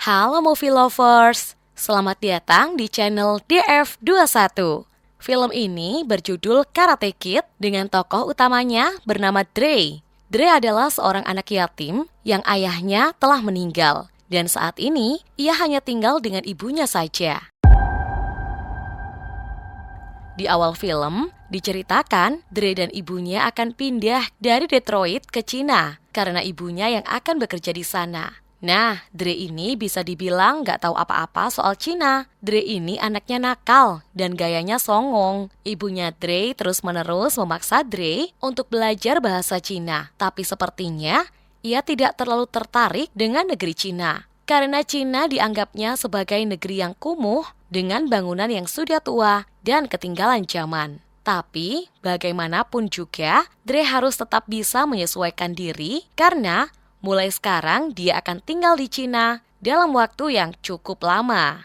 Halo movie lovers, selamat datang di channel DF21. Film ini berjudul Karate Kid dengan tokoh utamanya bernama Dre. Dre adalah seorang anak yatim yang ayahnya telah meninggal dan saat ini ia hanya tinggal dengan ibunya saja. Di awal film, diceritakan Dre dan ibunya akan pindah dari Detroit ke Cina karena ibunya yang akan bekerja di sana. Nah, Dre ini bisa dibilang gak tahu apa-apa soal Cina. Dre ini anaknya nakal dan gayanya songong. Ibunya Dre terus-menerus memaksa Dre untuk belajar bahasa Cina. Tapi sepertinya ia tidak terlalu tertarik dengan negeri Cina. Karena Cina dianggapnya sebagai negeri yang kumuh dengan bangunan yang sudah tua dan ketinggalan zaman. Tapi bagaimanapun juga, Dre harus tetap bisa menyesuaikan diri karena mulai sekarang dia akan tinggal di Cina dalam waktu yang cukup lama.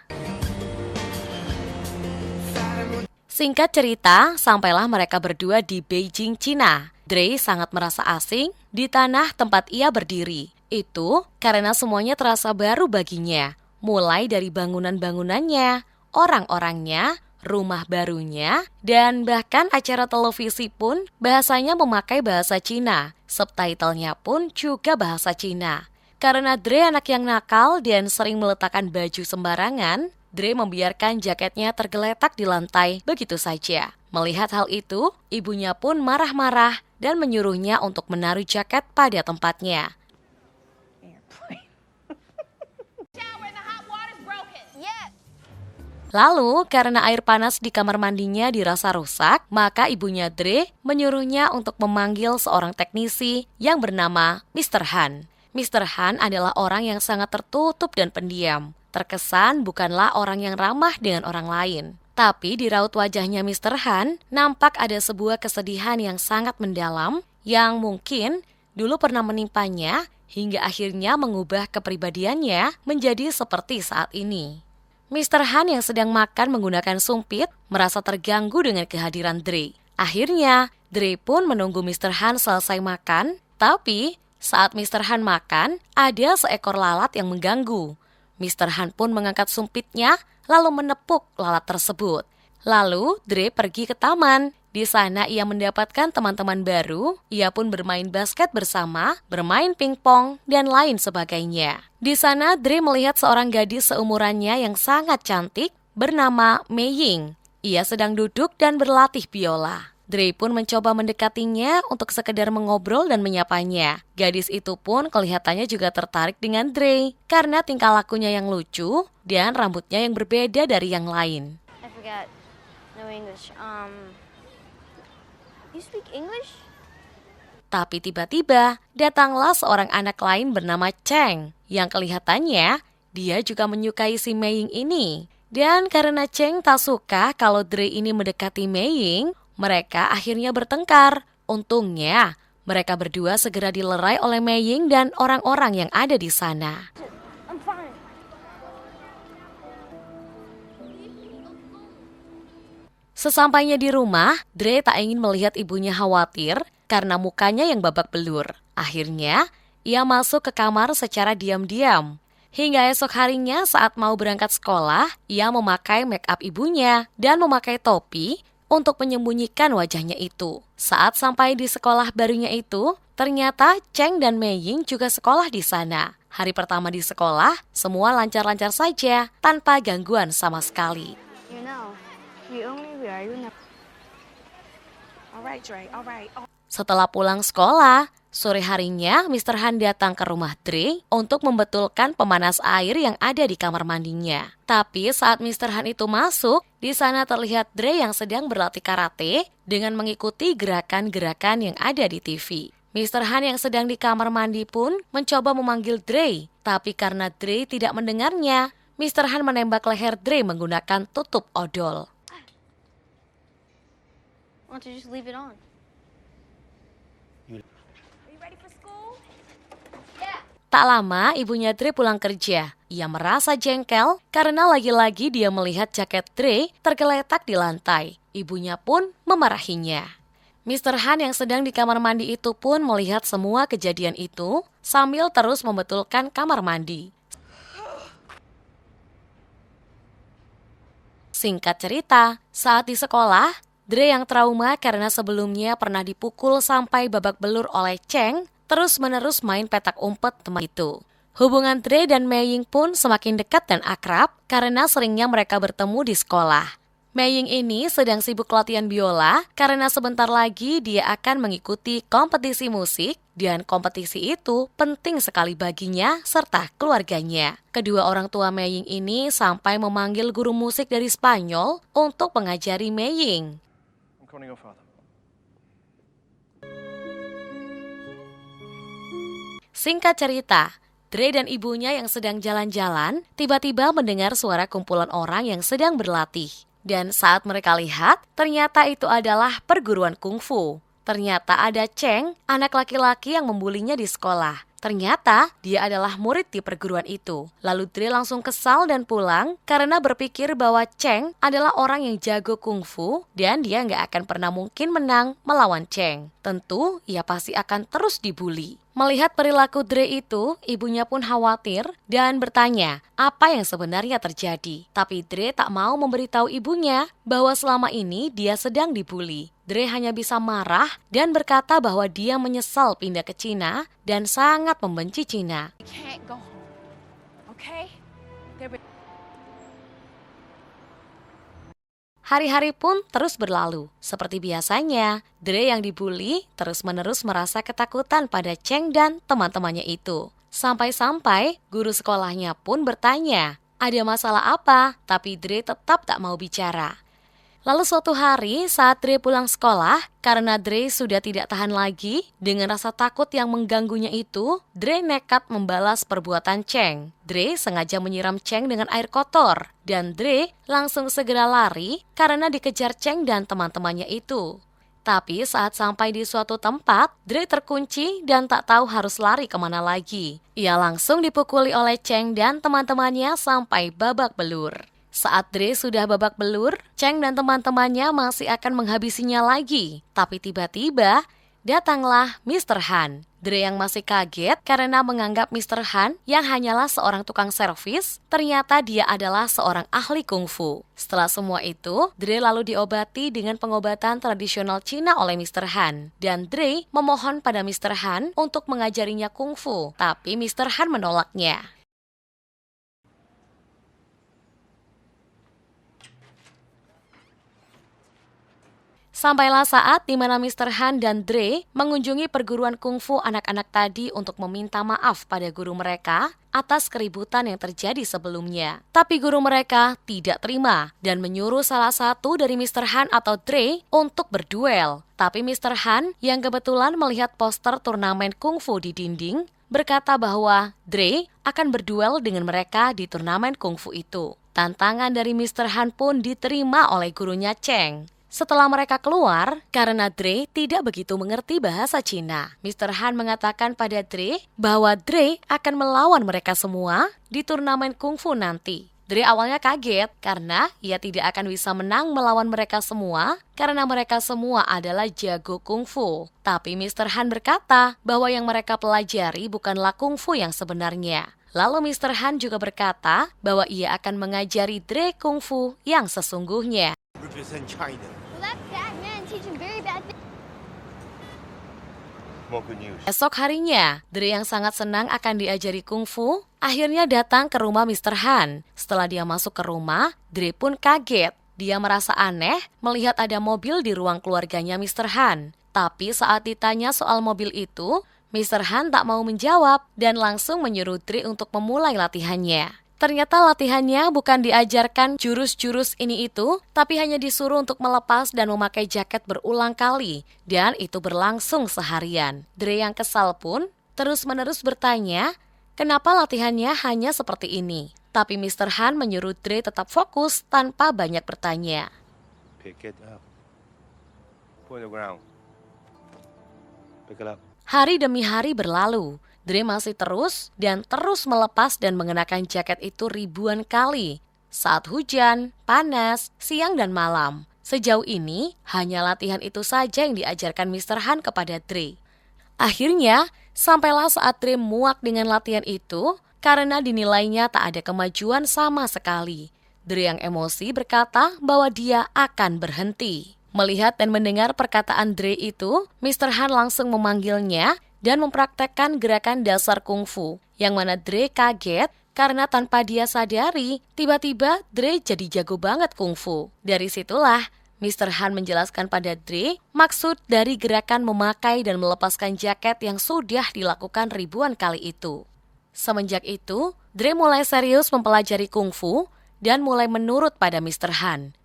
Singkat cerita, sampailah mereka berdua di Beijing, Cina. Dre sangat merasa asing di tanah tempat ia berdiri. Itu karena semuanya terasa baru baginya. Mulai dari bangunan-bangunannya, orang-orangnya, rumah barunya, dan bahkan acara televisi pun bahasanya memakai bahasa Cina. Subtitlenya pun juga bahasa Cina. Karena Dre anak yang nakal dan sering meletakkan baju sembarangan, Dre membiarkan jaketnya tergeletak di lantai begitu saja. Melihat hal itu, ibunya pun marah-marah dan menyuruhnya untuk menaruh jaket pada tempatnya. Lalu, karena air panas di kamar mandinya dirasa rusak, maka ibunya Dre menyuruhnya untuk memanggil seorang teknisi yang bernama Mr. Han. Mr. Han adalah orang yang sangat tertutup dan pendiam. Terkesan bukanlah orang yang ramah dengan orang lain. Tapi di raut wajahnya Mr. Han, nampak ada sebuah kesedihan yang sangat mendalam yang mungkin dulu pernah menimpanya hingga akhirnya mengubah kepribadiannya menjadi seperti saat ini. Mr. Han yang sedang makan menggunakan sumpit merasa terganggu dengan kehadiran Dre. Akhirnya, Dre pun menunggu Mr. Han selesai makan, tapi saat Mr. Han makan, ada seekor lalat yang mengganggu. Mr. Han pun mengangkat sumpitnya, lalu menepuk lalat tersebut. Lalu, Dre pergi ke taman. Di sana ia mendapatkan teman-teman baru, ia pun bermain basket bersama, bermain pingpong, dan lain sebagainya. Di sana, Dre melihat seorang gadis seumurannya yang sangat cantik bernama Mei Ying. Ia sedang duduk dan berlatih biola. Dre pun mencoba mendekatinya untuk sekedar mengobrol dan menyapanya. Gadis itu pun kelihatannya juga tertarik dengan Dre karena tingkah lakunya yang lucu dan rambutnya yang berbeda dari yang lain. I forgot. No English. You speak English? Tapi tiba-tiba datanglah seorang anak lain bernama Cheng yang kelihatannya dia juga menyukai si Mei Ying ini. Dan karena Cheng tak suka kalau Dre ini mendekati Mei Ying, mereka akhirnya bertengkar. Untungnya mereka berdua segera dilerai oleh Mei Ying dan orang-orang yang ada di sana. I'm fine. Sesampainya di rumah, Dre tak ingin melihat ibunya khawatir karena mukanya yang babak belur. Akhirnya, ia masuk ke kamar secara diam-diam. Hingga esok harinya saat mau berangkat sekolah, ia memakai make up ibunya dan memakai topi untuk menyembunyikan wajahnya itu. Saat sampai di sekolah barunya itu, ternyata Cheng dan Mei Ying juga sekolah di sana. Hari pertama di sekolah, semua lancar-lancar saja tanpa gangguan sama sekali. You know, we only wear you know. Alright, Dre, alright. Setelah pulang sekolah, sore harinya Mr. Han datang ke rumah Dre untuk membetulkan pemanas air yang ada di kamar mandinya. Tapi saat Mr. Han itu masuk, di sana terlihat Dre yang sedang berlatih karate dengan mengikuti gerakan-gerakan yang ada di TV. Mr. Han yang sedang di kamar mandi pun mencoba memanggil Dre, tapi karena Dre tidak mendengarnya, Mr. Han menembak leher Dre menggunakan tutup odol. Why don't you just leave it on? Tak lama, ibunya Dre pulang kerja. Ia merasa jengkel karena lagi-lagi dia melihat jaket Dre tergeletak di lantai. Ibunya pun memarahinya. Mr. Han yang sedang di kamar mandi itu pun melihat semua kejadian itu sambil terus membetulkan kamar mandi. Singkat cerita, saat di sekolah, Dre yang trauma karena sebelumnya pernah dipukul sampai babak belur oleh Cheng, terus-menerus main petak umpet teman itu. Hubungan Dre dan Mei-ying pun semakin dekat dan akrab karena seringnya mereka bertemu di sekolah. Mei-ying ini sedang sibuk latihan biola karena sebentar lagi dia akan mengikuti kompetisi musik dan kompetisi itu penting sekali baginya serta keluarganya. Kedua orang tua Mei-ying ini sampai memanggil guru musik dari Spanyol untuk mengajari Mei-ying. Singkat cerita, Dre dan ibunya yang sedang jalan-jalan tiba-tiba mendengar suara kumpulan orang yang sedang berlatih. Dan saat mereka lihat, ternyata itu adalah perguruan kungfu. Ternyata ada Cheng, anak laki-laki yang membulinya di sekolah. Ternyata dia adalah murid di perguruan itu. Lalu Dre langsung kesal dan pulang karena berpikir bahwa Cheng adalah orang yang jago kungfu dan dia nggak akan pernah mungkin menang melawan Cheng. Tentu ia pasti akan terus dibully. Melihat perilaku Dre itu, ibunya pun khawatir dan bertanya apa yang sebenarnya terjadi. Tapi Dre tak mau memberitahu ibunya bahwa selama ini dia sedang dibully. Dre hanya bisa marah dan berkata bahwa dia menyesal pindah ke Cina dan sangat membenci Cina. We can't go home. Okay? Hari-hari pun terus berlalu. Seperti biasanya, Dre yang dibully terus-menerus merasa ketakutan pada Cheng dan teman-temannya itu. Sampai-sampai guru sekolahnya pun bertanya, ada masalah apa? Tapi Dre tetap tak mau bicara. Lalu suatu hari saat Dre pulang sekolah, karena Dre sudah tidak tahan lagi dengan rasa takut yang mengganggunya itu, Dre nekat membalas perbuatan Cheng. Dre sengaja menyiram Cheng dengan air kotor, dan Dre langsung segera lari karena dikejar Cheng dan teman-temannya itu. Tapi saat sampai di suatu tempat, Dre terkunci dan tak tahu harus lari kemana lagi. Ia langsung dipukuli oleh Cheng dan teman-temannya sampai babak belur. Saat Dre sudah babak belur, Cheng dan teman-temannya masih akan menghabisinya lagi. Tapi tiba-tiba, datanglah Mr. Han. Dre yang masih kaget karena menganggap Mr. Han yang hanyalah seorang tukang servis, ternyata dia adalah seorang ahli kungfu. Setelah semua itu, Dre lalu diobati dengan pengobatan tradisional Cina oleh Mr. Han. Dan Dre memohon pada Mr. Han untuk mengajarinya kungfu, tapi Mr. Han menolaknya. Sampailah saat di mana Mr. Han dan Dre mengunjungi perguruan kungfu anak-anak tadi untuk meminta maaf pada guru mereka atas keributan yang terjadi sebelumnya. Tapi guru mereka tidak terima dan menyuruh salah satu dari Mr. Han atau Dre untuk berduel. Tapi Mr. Han yang kebetulan melihat poster turnamen kungfu di dinding berkata bahwa Dre akan berduel dengan mereka di turnamen kungfu itu. Tantangan dari Mr. Han pun diterima oleh gurunya Cheng. Setelah mereka keluar, karena Dre tidak begitu mengerti bahasa Cina, Mr. Han mengatakan pada Dre bahwa Dre akan melawan mereka semua di turnamen kungfu nanti. Dre awalnya kaget karena ia tidak akan bisa menang melawan mereka semua karena mereka semua adalah jago kungfu. Tapi Mr. Han berkata bahwa yang mereka pelajari bukanlah kungfu yang sebenarnya. Lalu Mr. Han juga berkata bahwa ia akan mengajari Dre kungfu yang sesungguhnya. Represent China. Well, that bad man teaching very bad things. More good news. Esok harinya, Dre yang sangat senang akan diajari kungfu, akhirnya datang ke rumah Mr. Han. Setelah dia masuk ke rumah, Dre pun kaget. Dia merasa aneh melihat ada mobil di ruang keluarganya Mr. Han. Tapi saat ditanya soal mobil itu, Mr. Han tak mau menjawab dan langsung menyuruh Dre untuk memulai latihannya. Ternyata latihannya bukan diajarkan jurus-jurus ini itu, tapi hanya disuruh untuk melepas dan memakai jaket berulang kali. Dan itu berlangsung seharian. Dre yang kesal pun terus-menerus bertanya, kenapa latihannya hanya seperti ini? Tapi Mr. Han menyuruh Dre tetap fokus tanpa banyak bertanya. Pick it up. Put it on the ground. Pick it up. Hari demi hari berlalu. Dre masih terus melepas dan mengenakan jaket itu ribuan kali. Saat hujan, panas, siang dan malam. Sejauh ini, hanya latihan itu saja yang diajarkan Mr. Han kepada Dre. Akhirnya, sampailah saat Dre muak dengan latihan itu karena dinilainya tak ada kemajuan sama sekali. Dre yang emosi berkata bahwa dia akan berhenti. Melihat dan mendengar perkataan Dre itu, Mr. Han langsung memanggilnya dan mempraktekkan gerakan dasar kungfu, yang mana Dre kaget karena tanpa dia sadari, tiba-tiba Dre jadi jago banget kungfu. Dari situlah, Mr. Han menjelaskan pada Dre maksud dari gerakan memakai dan melepaskan jaket yang sudah dilakukan ribuan kali itu. Semenjak itu, Dre mulai serius mempelajari kungfu dan mulai menurut pada Mr. Han.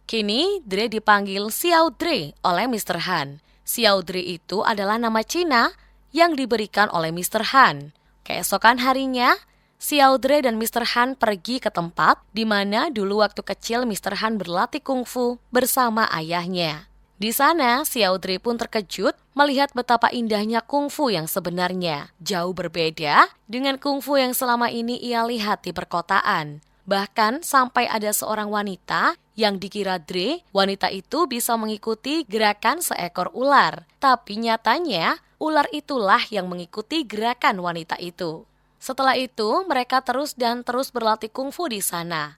Kini, Dre dipanggil Xiao Dre oleh Mr. Han. Xiao Dre itu adalah nama Cina yang diberikan oleh Mr. Han. Keesokan harinya, Xiao Dre dan Mr. Han pergi ke tempat di mana dulu waktu kecil Mr. Han berlatih kungfu bersama ayahnya. Di sana, Xiao Dre pun terkejut melihat betapa indahnya kungfu yang sebenarnya. Jauh berbeda dengan kungfu yang selama ini ia lihat di perkotaan. Bahkan sampai ada seorang wanita yang dikira Dre, wanita itu bisa mengikuti gerakan seekor ular. Tapi nyatanya, ular itulah yang mengikuti gerakan wanita itu. Setelah itu, mereka terus berlatih kungfu di sana.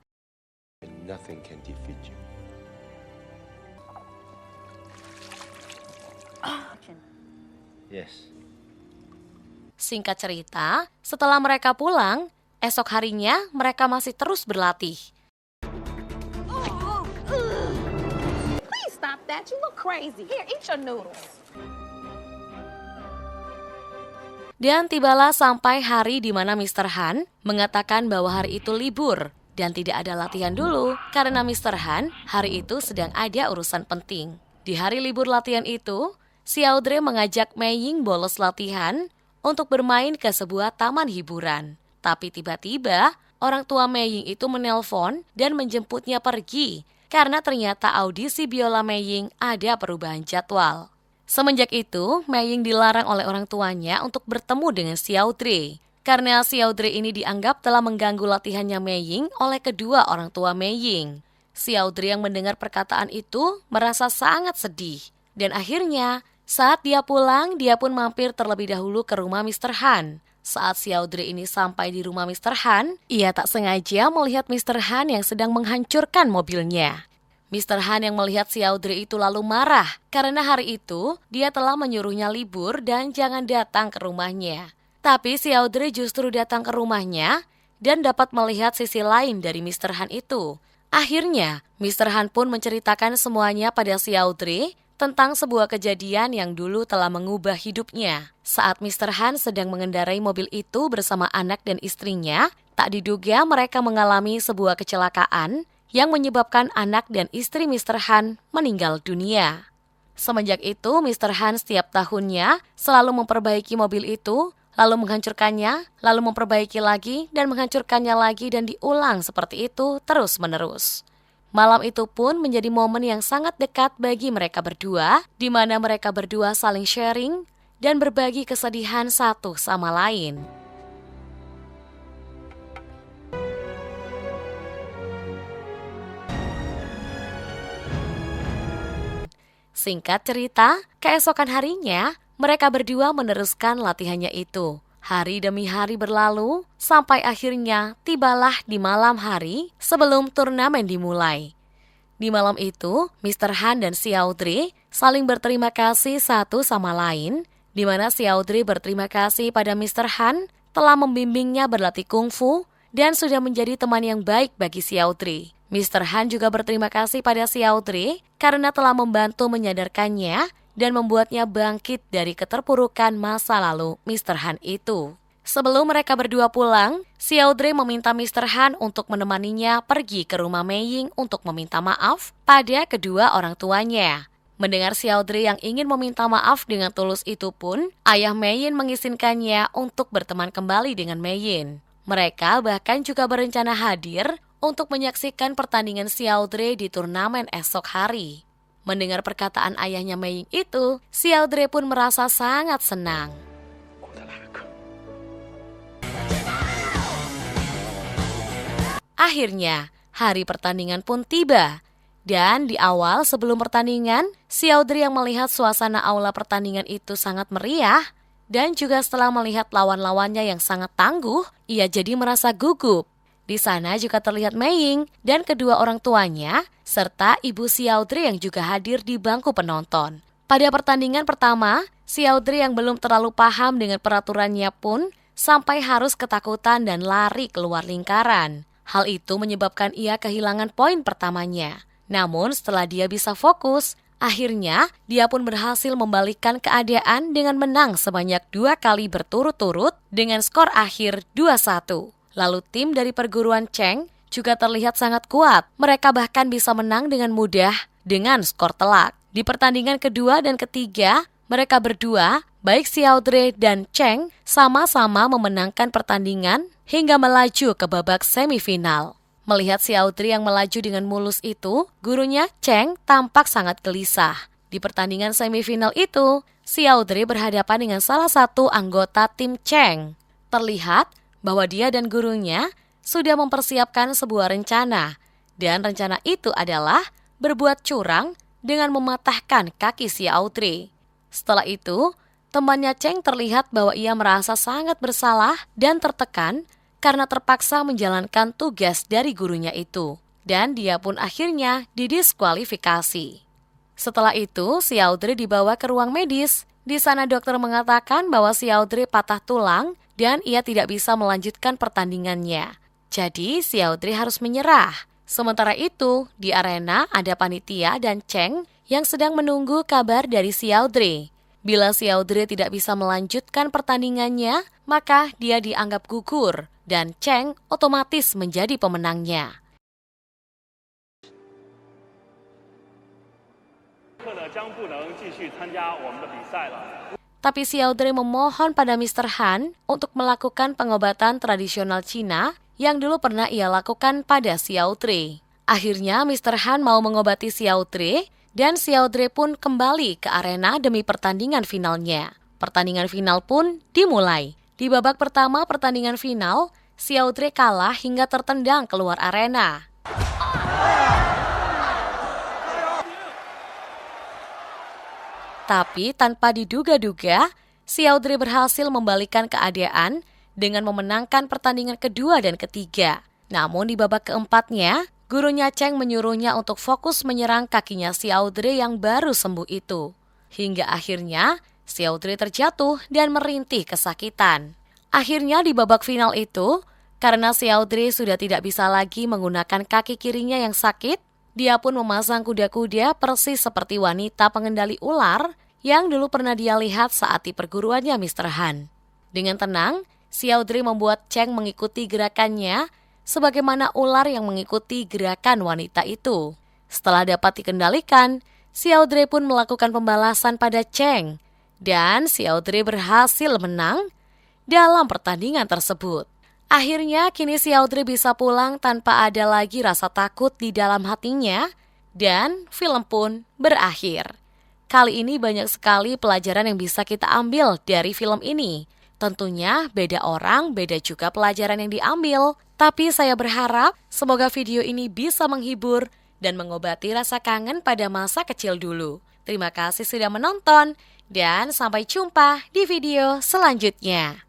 Nothing can defeat you. Yes. Singkat cerita, setelah mereka pulang, esok harinya mereka masih terus berlatih. Please stop that. You look crazy. Here, eat your noodles. Dan tibalah sampai hari di mana Mr. Han mengatakan bahwa hari itu libur dan tidak ada latihan dulu karena Mr. Han hari itu sedang ada urusan penting. Di hari libur latihan itu, Xiao Dre mengajak Mei Ying bolos latihan untuk bermain ke sebuah taman hiburan. Tapi tiba-tiba, orang tua Mei Ying itu menelpon dan menjemputnya pergi karena ternyata audisi biola Mei Ying ada perubahan jadwal. Semenjak itu, Mei Ying dilarang oleh orang tuanya untuk bertemu dengan Xiao Dre. Karena Xiao Dre ini dianggap telah mengganggu latihannya Mei Ying oleh kedua orang tua Mei Ying. Xiao Dre yang mendengar perkataan itu merasa sangat sedih. Dan akhirnya, saat dia pulang, dia pun mampir terlebih dahulu ke rumah Mr. Han. Saat Xiao Dre ini sampai di rumah Mr. Han, ia tak sengaja melihat Mr. Han yang sedang menghancurkan mobilnya. Mr. Han yang melihat Xiao Dre itu lalu marah karena hari itu dia telah menyuruhnya libur dan jangan datang ke rumahnya. Tapi Xiao Dre justru datang ke rumahnya dan dapat melihat sisi lain dari Mr. Han itu. Akhirnya, Mr. Han pun menceritakan semuanya pada Xiao Dre tentang sebuah kejadian yang dulu telah mengubah hidupnya. Saat Mr. Han sedang mengendarai mobil itu bersama anak dan istrinya, tak diduga mereka mengalami sebuah kecelakaan yang menyebabkan anak dan istri Mr. Han meninggal dunia. Semenjak itu, Mr. Han setiap tahunnya selalu memperbaiki mobil itu, lalu menghancurkannya, lalu memperbaiki lagi, dan menghancurkannya lagi, dan diulang seperti itu terus-menerus. Malam itu pun menjadi momen yang sangat dekat bagi mereka berdua, di mana mereka berdua saling sharing dan berbagi kesedihan satu sama lain. Singkat cerita, keesokan harinya, mereka berdua meneruskan latihannya itu. Hari demi hari berlalu, sampai akhirnya tibalah di malam hari sebelum turnamen dimulai. Di malam itu, Mr. Han dan Xiao Dre saling berterima kasih satu sama lain, di mana Xiao Dre berterima kasih pada Mr. Han telah membimbingnya berlatih kungfu dan sudah menjadi teman yang baik bagi Xiao Dre. Mr. Han juga berterima kasih pada Xiao Dre karena telah membantu menyadarkannya dan membuatnya bangkit dari keterpurukan masa lalu Mr. Han itu. Sebelum mereka berdua pulang, Xiao Dre meminta Mr. Han untuk menemaninya pergi ke rumah Mei Ying untuk meminta maaf pada kedua orang tuanya. Mendengar Xiao Dre yang ingin meminta maaf dengan tulus itu pun, ayah Mei Ying mengizinkannya untuk berteman kembali dengan Mei Ying. Mereka bahkan juga berencana hadir untuk menyaksikan pertandingan Xiao Dre di turnamen esok hari. Mendengar perkataan ayahnya Mei Ying itu, Xiao Dre pun merasa sangat senang. Akhirnya, hari pertandingan pun tiba. Dan di awal sebelum pertandingan, Xiao Dre yang melihat suasana aula pertandingan itu sangat meriah, Dan juga setelah melihat lawan-lawannya yang sangat tangguh, ia jadi merasa gugup. Di sana juga terlihat Mei Ying dan kedua orang tuanya, serta ibu Xiaodrey yang juga hadir di bangku penonton. Pada pertandingan pertama, Xiaodrey yang belum terlalu paham dengan peraturannya pun sampai harus ketakutan dan lari keluar lingkaran. Hal itu menyebabkan ia kehilangan poin pertamanya. Namun setelah dia bisa fokus, akhirnya dia pun berhasil membalikkan keadaan dengan menang sebanyak 2 kali berturut-turut dengan skor akhir 2-1. Lalu tim dari perguruan Cheng juga terlihat sangat kuat. Mereka bahkan bisa menang dengan mudah dengan skor telak. Di pertandingan kedua dan ketiga, mereka berdua, baik Xiaodrey dan Cheng, sama-sama memenangkan pertandingan hingga melaju ke babak semifinal. Melihat Xiaodrey yang melaju dengan mulus itu, gurunya Cheng tampak sangat gelisah. Di pertandingan semifinal itu, Xiaodrey berhadapan dengan salah satu anggota tim Cheng. Terlihat bahwa dia dan gurunya sudah mempersiapkan sebuah rencana, dan rencana itu adalah berbuat curang dengan mematahkan kaki Xiaodrey. Setelah itu, temannya Cheng terlihat bahwa ia merasa sangat bersalah dan tertekan karena terpaksa menjalankan tugas dari gurunya itu. Dan dia pun akhirnya didiskualifikasi. Setelah itu, Xiaodrey dibawa ke ruang medis. Di sana dokter mengatakan bahwa Xiaodrey patah tulang dan ia tidak bisa melanjutkan pertandingannya. Jadi, Xiaodrey harus menyerah. Sementara itu, di arena ada panitia dan Cheng yang sedang menunggu kabar dari Xiaodrey. Bila Xiaodrey tidak bisa melanjutkan pertandingannya, maka dia dianggap gugur dan Cheng otomatis menjadi pemenangnya. Tapi Xiaodrey memohon pada Mr. Han untuk melakukan pengobatan tradisional Cina yang dulu pernah ia lakukan pada Xiaodrey. Akhirnya Mr. Han mau mengobati Xiaodrey dan Xiaodrey pun kembali ke arena demi pertandingan finalnya. Pertandingan final pun dimulai. Di babak pertama pertandingan final, Xiaodrey kalah hingga tertendang keluar arena. Tapi tanpa diduga-duga, Xiaodrey berhasil membalikkan keadaan dengan memenangkan pertandingan kedua dan ketiga. Namun di babak keempatnya, gurunya Cheng menyuruhnya untuk fokus menyerang kakinya Xiaodrey yang baru sembuh itu. Hingga akhirnya, Xiaodrey terjatuh dan merintih kesakitan. Akhirnya di babak final itu, karena Xiaodrey sudah tidak bisa lagi menggunakan kaki kirinya yang sakit, dia pun memasang kuda-kuda persis seperti wanita pengendali ular yang dulu pernah dia lihat saat di perguruannya Mr. Han. Dengan tenang, Xiaodrey membuat Cheng mengikuti gerakannya sebagaimana ular yang mengikuti gerakan wanita itu. Setelah dapat dikendalikan, Xiaodrey pun melakukan pembalasan pada Cheng dan Xiaodrey berhasil menang dalam pertandingan tersebut. Akhirnya kini Xiaodrey bisa pulang tanpa ada lagi rasa takut di dalam hatinya dan film pun berakhir. Kali ini banyak sekali pelajaran yang bisa kita ambil dari film ini. Tentunya beda orang, beda juga pelajaran yang diambil. Tapi saya berharap semoga video ini bisa menghibur dan mengobati rasa kangen pada masa kecil dulu. Terima kasih sudah menonton dan sampai jumpa di video selanjutnya.